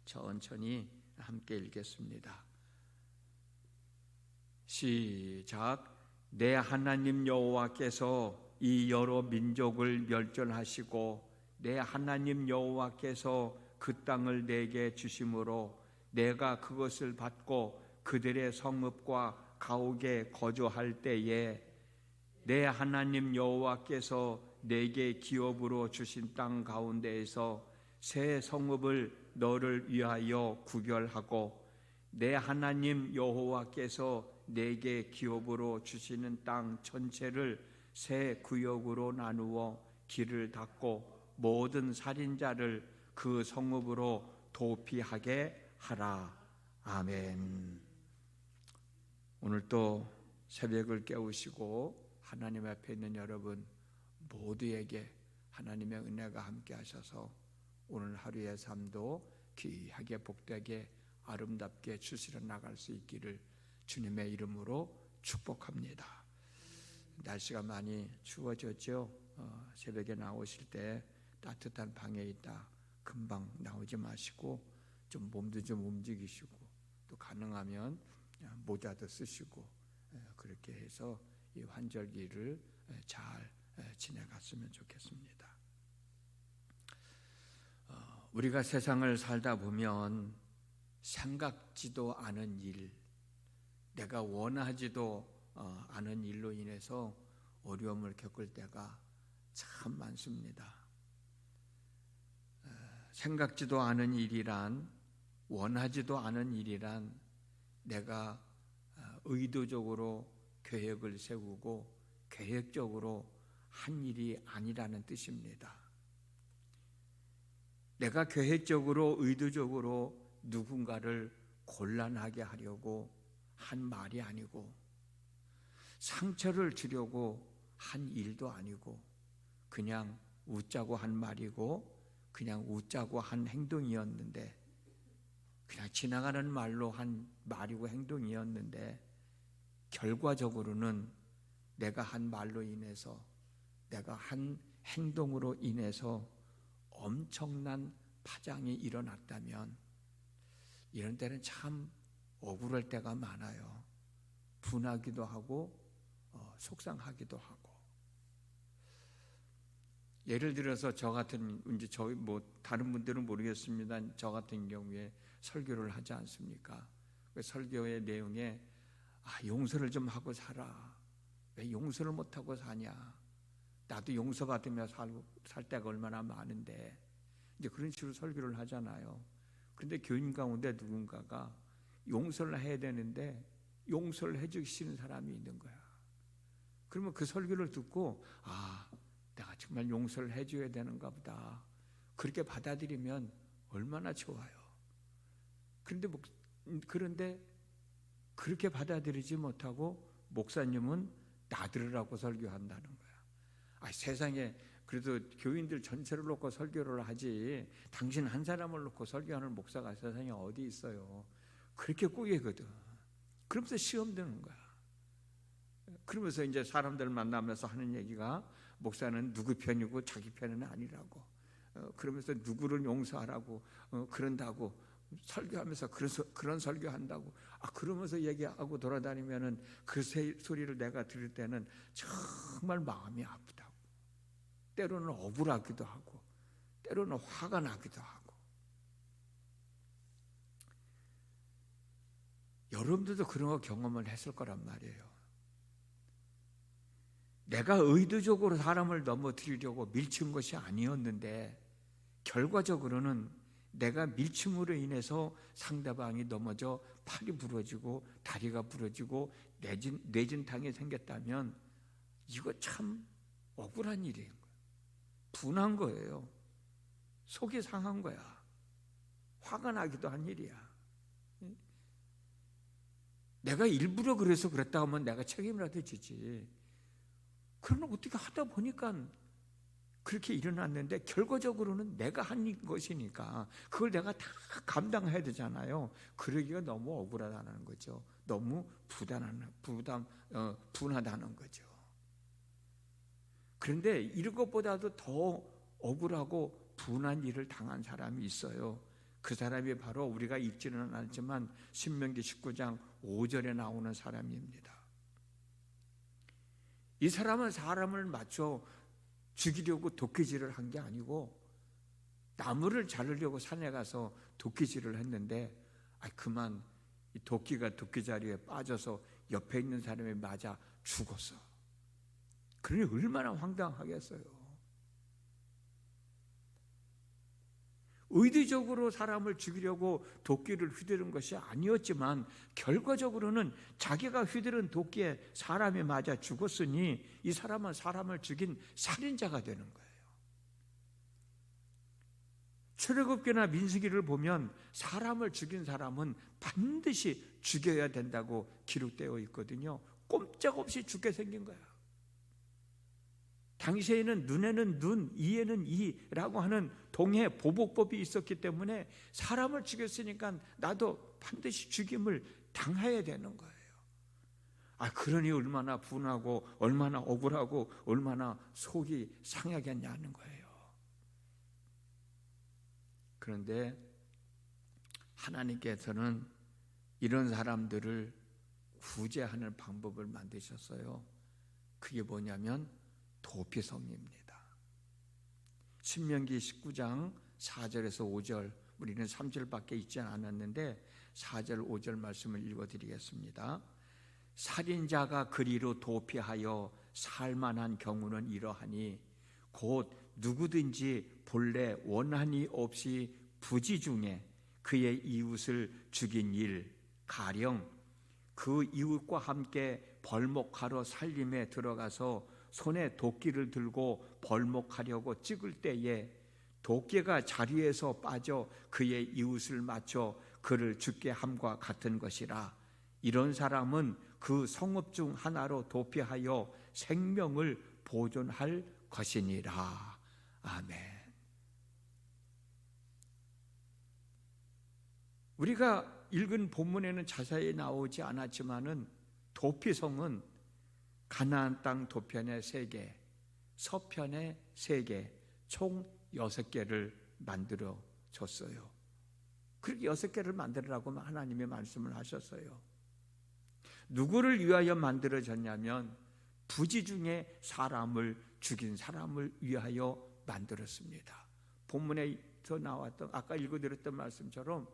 천천히 함께 읽겠습니다. 시작. 내 하나님 여호와께서 이 여러 민족을 멸절하시고 내 하나님 여호와께서 그 땅을 내게 주심으로 내가 그것을 받고 그들의 성읍과 가옥에 거주할 때에 내 하나님 여호와께서 내게 기업으로 주신 땅 가운데에서 새 성읍을 너를 위하여 구별하고 내 하나님 여호와께서 내게 기업으로 주시는 땅 전체를 새 구역으로 나누어 길을 닫고 모든 살인자를 그 성읍으로 도피하게 하라. 아멘. 오늘 또 새벽을 깨우시고 하나님 앞에 있는 여러분 모두에게 하나님의 은혜가 함께 하셔서 오늘 하루의 삶도 귀하게 복되게 아름답게 추스려 나갈 수 있기를 주님의 이름으로 축복합니다. 날씨가 많이 추워졌죠. 새벽에 나오실 때 따뜻한 방에 있다 금방 나오지 마시고 좀 몸도 좀 움직이시고 또 가능하면 모자도 쓰시고 그렇게 해서 이 환절기를 잘 지내갔으면 좋겠습니다. 우리가 세상을 살다 보면 생각지도 않은 일, 내가 원하지도 않은 일로 인해서 어려움을 겪을 때가 참 많습니다. 생각지도 않은 일이란, 원하지도 않은 일이란 내가 의도적으로 계획을 세우고 계획적으로 한 일이 아니라는 뜻입니다. 내가 계획적으로 의도적으로 누군가를 곤란하게 하려고 한 말이 아니고 상처를 주려고 한 일도 아니고 그냥 웃자고 한 말이고 그냥 웃자고 한 행동이었는데 그냥 지나가는 말로 한 말이고 행동이었는데 결과적으로는 내가 한 말로 인해서 내가 한 행동으로 인해서 엄청난 파장이 일어났다면 이런 때는 참 억울할 때가 많아요. 분하기도 하고 속상하기도 하고. 예를 들어서 저 같은 이제 저희 다른 분들은 모르겠습니다. 저 같은 경우에 설교를 하지 않습니까? 그 설교의 내용에 용서를 좀 하고 살아. 왜 용서를 못 하고 사냐? 나도 용서받으며 살 때가 얼마나 많은데 이제 그런 식으로 설교를 하잖아요. 그런데 교인 가운데 누군가가 용서를 해야 되는데 용서를 해주시는 사람이 있는 거야. 그러면 그 설교를 듣고 내가 정말 용서를 해줘야 되는가 보다. 그렇게 받아들이면 얼마나 좋아요. 그런데 그렇게 받아들이지 못하고 목사님은 나들으라고 설교한다는 거야. 세상에 그래도 교인들 전체를 놓고 설교를 하지 당신 한 사람을 놓고 설교하는 목사가 세상에 어디 있어요. 그렇게 꼬이거든. 그러면서 시험 드는 거야. 그러면서 이제 사람들 만나면서 하는 얘기가 목사는 누구 편이고 자기 편은 아니라고. 그러면서 누구를 용서하라고 그런다고 설교하면서 그런 설교한다고 그러면서 얘기하고 돌아다니면은 그 소리를 내가 들을 때는 정말 마음이 아프다고. 때로는 억울하기도 하고 때로는 화가 나기도 하고. 여러분들도 그런 거 경험을 했을 거란 말이에요. 내가 의도적으로 사람을 넘어뜨리려고 밀친 것이 아니었는데 결과적으로는 내가 밀침으로 인해서 상대방이 넘어져 팔이 부러지고 다리가 부러지고 뇌진탕이 생겼다면 이거 참 억울한 일인 거예요. 분한 거예요. 속이 상한 거야. 화가 나기도 한 일이야. 내가 일부러 그래서 그랬다 하면 내가 책임이라도 지지. 그러나 어떻게 하다 보니까 그렇게 일어났는데 결과적으로는 내가 한 것이니까 그걸 내가 다 감당해야 되잖아요. 그러기가 너무 억울하다는 거죠. 너무 분하다는 거죠. 그런데 이런 것보다도 더 억울하고 분한 일을 당한 사람이 있어요. 그 사람이 바로 우리가 읽지는 않지만 신명기 19장 5절에 나오는 사람입니다. 이 사람은 사람을 맞춰 죽이려고 도끼질을 한 게 아니고 나무를 자르려고 산에 가서 도끼질을 했는데 그만 이 도끼가 도끼자루에 빠져서 옆에 있는 사람이 맞아 죽었어. 그러니 얼마나 황당하겠어요. 의도적으로 사람을 죽이려고 도끼를 휘두른 것이 아니었지만 결과적으로는 자기가 휘두른 도끼에 사람이 맞아 죽었으니 이 사람은 사람을 죽인 살인자가 되는 거예요. 출애굽기나 민수기를 보면 사람을 죽인 사람은 반드시 죽여야 된다고 기록되어 있거든요. 꼼짝없이 죽게 생긴 거야. 당시에는 눈에는 눈, 이에는 이라고 하는 동해 보복법이 있었기 때문에 사람을 죽였으니까 나도 반드시 죽임을 당해야 되는 거예요. 그러니 얼마나 분하고 얼마나 억울하고 얼마나 속이 상하겠냐는 거예요. 그런데 하나님께서는 이런 사람들을 구제하는 방법을 만드셨어요. 그게 뭐냐면 도피성입니다. 신명기 19장 4절에서 5절, 우리는 3절밖에 있지 않았는데 4절 5절 말씀을 읽어드리겠습니다. 살인자가 그리로 도피하여 살만한 경우는 이러하니 곧 누구든지 본래 원한이 없이 부지 중에 그의 이웃을 죽인 일, 가령 그 이웃과 함께 벌목하러 살림에 들어가서 손에 도끼를 들고 벌목하려고 찍을 때에 도끼가 자리에서 빠져 그의 이웃을 맞춰 그를 죽게 함과 같은 것이라. 이런 사람은 그 성읍 중 하나로 도피하여 생명을 보존할 것이니라. 아멘. 우리가 읽은 본문에는 자세히 나오지 않았지만은 도피성은 가나안 땅 도편의 3개, 서편의 3개, 총 6개를 만들어 줬어요. 그렇게 6개를 만들으라고 하나님의 말씀을 하셨어요. 누구를 위하여 만들어졌냐면 부지 중에 사람을 죽인 사람을 위하여 만들었습니다. 본문에서 나왔던 아까 읽어드렸던 말씀처럼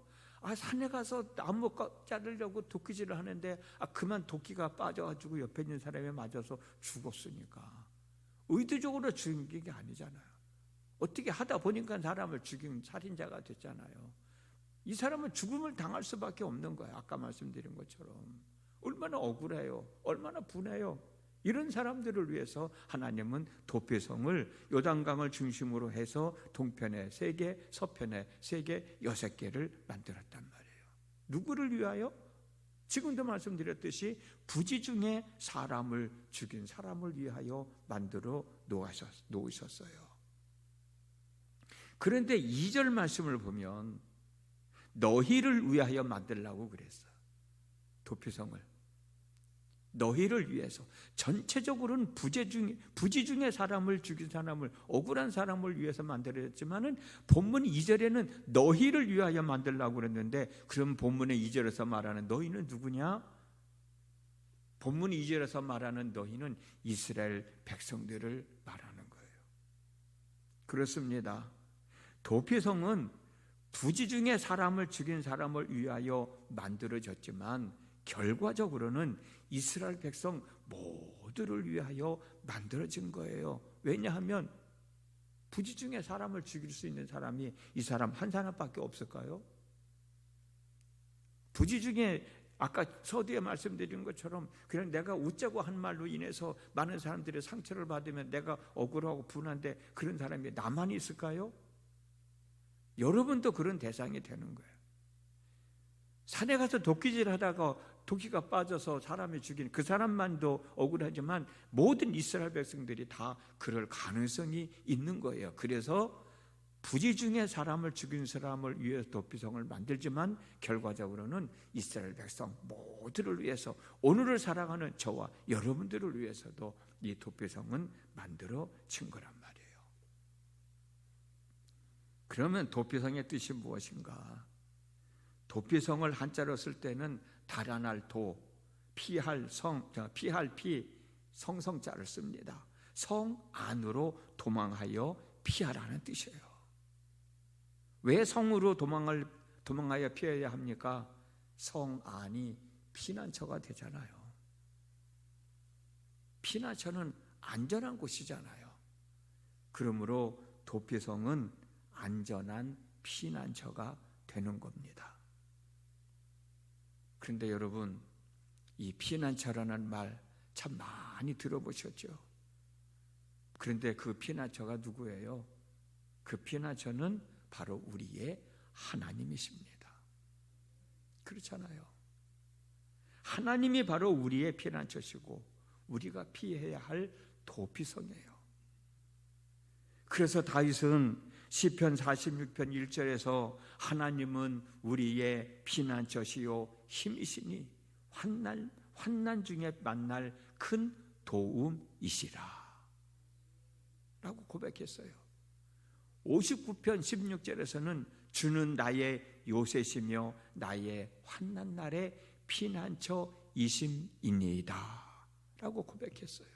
산에 가서 나무 자르려고 도끼질을 하는데 그만 도끼가 빠져가지고 옆에 있는 사람에 맞아서 죽었으니까 의도적으로 죽인 게 아니잖아요. 어떻게 하다 보니까 사람을 죽인 살인자가 됐잖아요. 이 사람은 죽음을 당할 수밖에 없는 거예요. 아까 말씀드린 것처럼 얼마나 억울해요. 얼마나 분해요. 이런 사람들을 위해서 하나님은 도피성을 요단강을 중심으로 해서 동편에 3개, 서편에 3개, 6개를 만들었단 말이에요. 누구를 위하여? 지금도 말씀드렸듯이 부지 중에 사람을 죽인 사람을 위하여 만들어 놓으셨어요. 그런데 2절 말씀을 보면 너희를 위하여 만들라고 그랬어요. 도피성을 너희를 위해서. 전체적으로는 부지 중에 사람을 죽인 사람을, 억울한 사람을 위해서 만들어졌지만은 본문 2절에는 너희를 위하여 만들라고 그랬는데, 그럼 본문의 2절에서 말하는 너희는 누구냐? 본문 2절에서 말하는 너희는 이스라엘 백성들을 말하는 거예요. 그렇습니다. 도피성은 부지 중에 사람을 죽인 사람을 위하여 만들어졌지만 결과적으로는 이스라엘 백성 모두를 위하여 만들어진 거예요. 왜냐하면 부지 중에 사람을 죽일 수 있는 사람이 이 사람 한 사람밖에 없을까요? 부지 중에 아까 서두에 말씀드린 것처럼 그냥 내가 웃자고 한 말로 인해서 많은 사람들의 상처를 받으면 내가 억울하고 분한데 그런 사람이 나만 있을까요? 여러분도 그런 대상이 되는 거예요. 산에 가서 도끼질 하다가 도끼가 빠져서 사람이 죽인 그 사람만도 억울하지만 모든 이스라엘 백성들이 다 그럴 가능성이 있는 거예요. 그래서 부지 중에 사람을 죽인 사람을 위해서 도피성을 만들지만 결과적으로는 이스라엘 백성 모두를 위해서, 오늘을 살아가는 저와 여러분들을 위해서도 이 도피성은 만들어진 거란 말이에요. 그러면 도피성의 뜻이 무엇인가? 도피성을 한자로 쓸 때는 달아날 도, 피할 성, 피할 피, 성성자를 씁니다. 성 안으로 도망하여 피하라는 뜻이에요. 왜 성으로 도망하여 피해야 합니까? 성 안이 피난처가 되잖아요. 피난처는 안전한 곳이잖아요. 그러므로 도피성은 안전한 피난처가 되는 겁니다. 그런데 여러분, 이 피난처라는 말 참 많이 들어보셨죠? 그런데 그 피난처가 누구예요? 그 피난처는 바로 우리의 하나님이십니다. 그렇잖아요. 하나님이 바로 우리의 피난처시고 우리가 피해야 할 도피성이에요. 그래서 다윗은 시편 46편 1절에서 하나님은 우리의 피난처시요 힘이시니 환난 중에 만날 큰 도움이시라 라고 고백했어요. 59편 16절에서는 주는 나의 요새시며 나의 환난 날의 피난처이심이니이다 라고 고백했어요.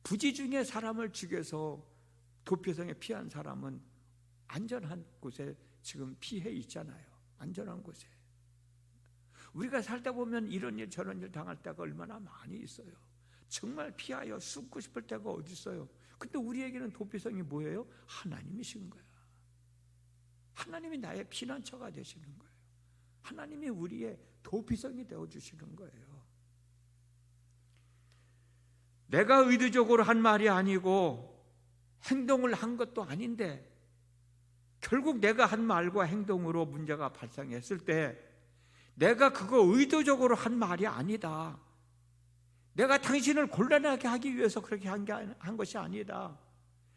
부지 중에 사람을 죽여서 도피성에 피한 사람은 안전한 곳에 지금 피해 있잖아요. 안전한 곳에. 우리가 살다 보면 이런 일 저런 일 당할 때가 얼마나 많이 있어요. 정말 피하여 숨고 싶을 때가 어디 있어요. 근데 우리에게는 도피성이 뭐예요? 하나님이신 거야. 하나님이 나의 피난처가 되시는 거예요. 하나님이 우리의 도피성이 되어주시는 거예요. 내가 의도적으로 한 말이 아니고 행동을 한 것도 아닌데 결국 내가 한 말과 행동으로 문제가 발생했을 때 내가 그거 의도적으로 한 말이 아니다. 내가 당신을 곤란하게 하기 위해서 그렇게 한 것이 아니다.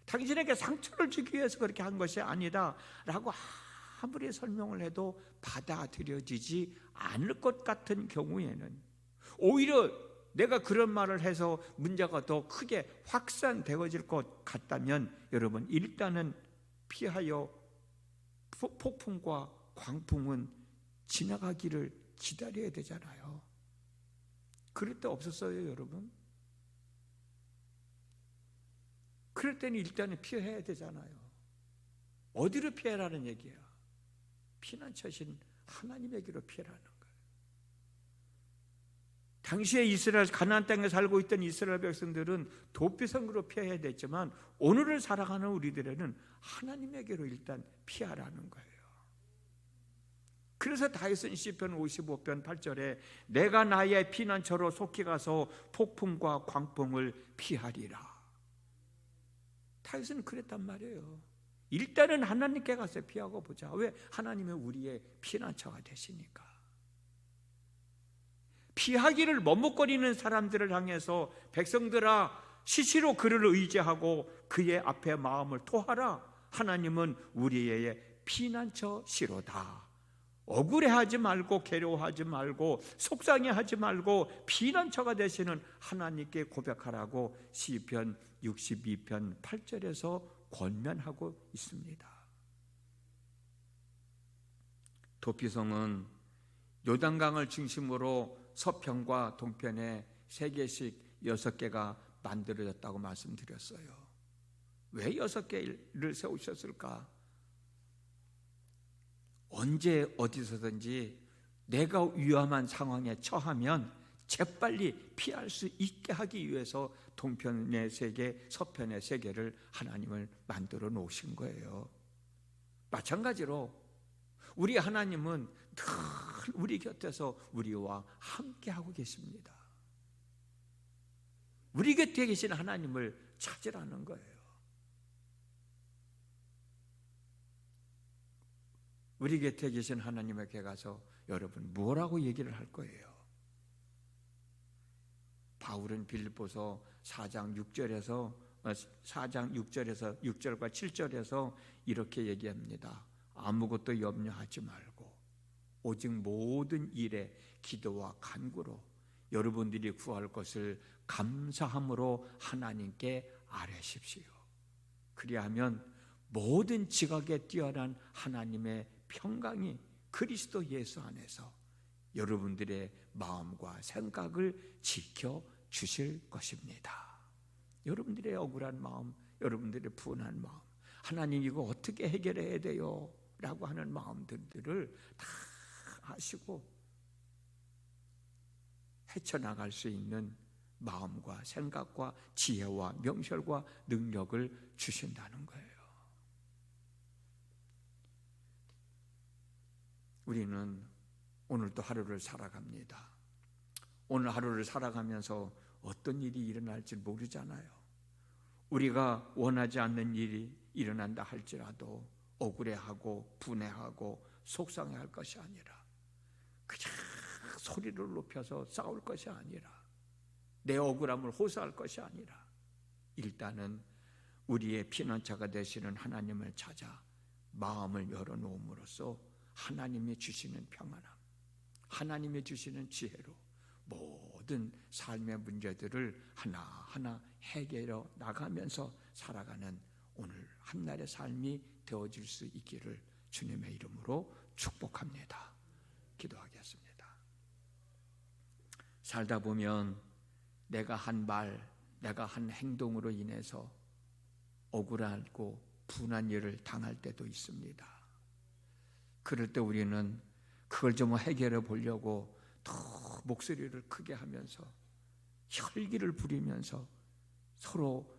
당신에게 상처를 주기 위해서 그렇게 한 것이 아니다 라고 아무리 설명을 해도 받아들여지지 않을 것 같은 경우에는 오히려 내가 그런 말을 해서 문제가 더 크게 확산되어질 것 같다면 여러분 일단은 피하여 폭풍과 광풍은 지나가기를 기다려야 되잖아요. 그럴 때 없었어요, 여러분? 그럴 때는 일단은 피해야 되잖아요. 어디로 피해라는 얘기야? 피난처신 하나님에게로 피해라는 거예요. 당시에 이스라엘 가나안 땅에 살고 있던 이스라엘 백성들은 도피성으로 피해야 됐지만 오늘을 살아가는 우리들에는 하나님에게로 일단 피하라는 거예요. 그래서 다윗은 시편 55편 8절에 내가 나의 피난처로 속히 가서 폭풍과 광풍을 피하리라. 다윗은 그랬단 말이에요. 일단은 하나님께 가서 피하고 보자. 왜? 하나님은 우리의 피난처가 되시니까. 피하기를 머뭇거리는 사람들을 향해서 백성들아 시시로 그를 의지하고 그의 앞에 마음을 토하라. 하나님은 우리의 피난처시로다. 억울해하지 말고 괴로워하지 말고 속상해하지 말고 피난처가 되시는 하나님께 고백하라고 시편 62편 8절에서 권면하고 있습니다. 도피성은 요단강을 중심으로 서편과 동편에 3개씩 6개가 만들어졌다고 말씀드렸어요. 왜 6개를 세우셨을까? 언제 어디서든지 내가 위험한 상황에 처하면 재빨리 피할 수 있게 하기 위해서 동편의 3개, 서편의 3개를 하나님을 만들어 놓으신 거예요. 마찬가지로 우리 하나님은 늘 우리 곁에서 우리와 함께하고 계십니다. 우리 곁에 계신 하나님을 찾으라는 거예요. 우리 곁에 계신 하나님에게 가서 여러분 뭐라고 얘기를 할 거예요? 바울은 빌립보서 4장 6절과 7절에서 이렇게 얘기합니다. 아무것도 염려하지 말고 오직 모든 일에 기도와 간구로 여러분들이 구할 것을 감사함으로 하나님께 아뢰십시오. 그리하면 모든 지각에 뛰어난 하나님의 평강이 그리스도 예수 안에서 여러분들의 마음과 생각을 지켜 주실 것입니다. 여러분들의 억울한 마음, 여러분들의 분한 마음, 하나님 이거 어떻게 해결해야 돼요? 라고 하는 마음들을 다 아시고 헤쳐나갈 수 있는 마음과 생각과 지혜와 명철과 능력을 주신다는 거예요. 우리는 오늘도 하루를 살아갑니다. 오늘 하루를 살아가면서 어떤 일이 일어날지 모르잖아요. 우리가 원하지 않는 일이 일어난다 할지라도 억울해하고 분해하고 속상해할 것이 아니라 그냥 소리를 높여서 싸울 것이 아니라 내 억울함을 호소할 것이 아니라 일단은 우리의 피난처가 되시는 하나님을 찾아 마음을 열어놓음으로써 하나님이 주시는 평안함, 하나님이 주시는 지혜로 모든 삶의 문제들을 하나하나 해결해 나가면서 살아가는 오늘 한날의 삶이 되어질 수 있기를 주님의 이름으로 축복합니다. 기도하겠습니다. 살다 보면 내가 한 말, 내가 한 행동으로 인해서 억울하고 분한 일을 당할 때도 있습니다. 그럴 때 우리는 그걸 좀 해결해 보려고 더 목소리를 크게 하면서 혈기를 부리면서 서로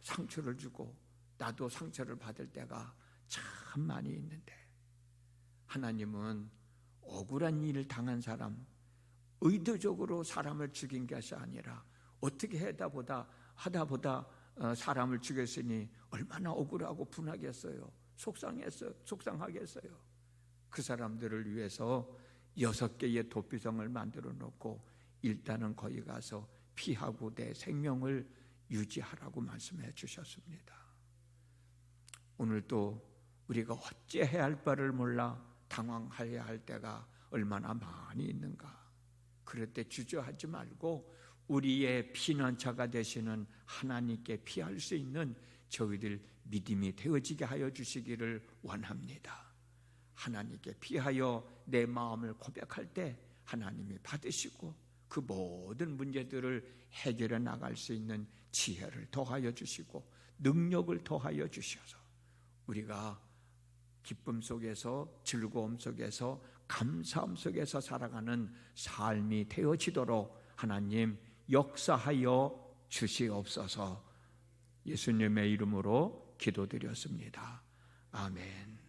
상처를 주고 나도 상처를 받을 때가 참 많이 있는데 하나님은 억울한 일을 당한 사람, 의도적으로 사람을 죽인 것이 아니라 어떻게 하다 보다 사람을 죽였으니 얼마나 억울하고 분하겠어요. 속상하겠어요. 그 사람들을 위해서 6개의 도피성을 만들어 놓고 일단은 거기 가서 피하고 내 생명을 유지하라고 말씀해 주셨습니다. 오늘도 우리가 어찌해야 할 바를 몰라 당황해야 할 때가 얼마나 많이 있는가. 그럴 때 주저하지 말고 우리의 피난처가 되시는 하나님께 피할 수 있는 저희들 믿음이 되어지게 하여 주시기를 원합니다. 하나님께 피하여 내 마음을 고백할 때 하나님이 받으시고 그 모든 문제들을 해결해 나갈 수 있는 지혜를 더하여 주시고 능력을 더하여 주셔서 우리가 기쁨 속에서 즐거움 속에서 감사함 속에서 살아가는 삶이 되어지도록 하나님 역사하여 주시옵소서. 예수님의 이름으로 기도드렸습니다. 아멘.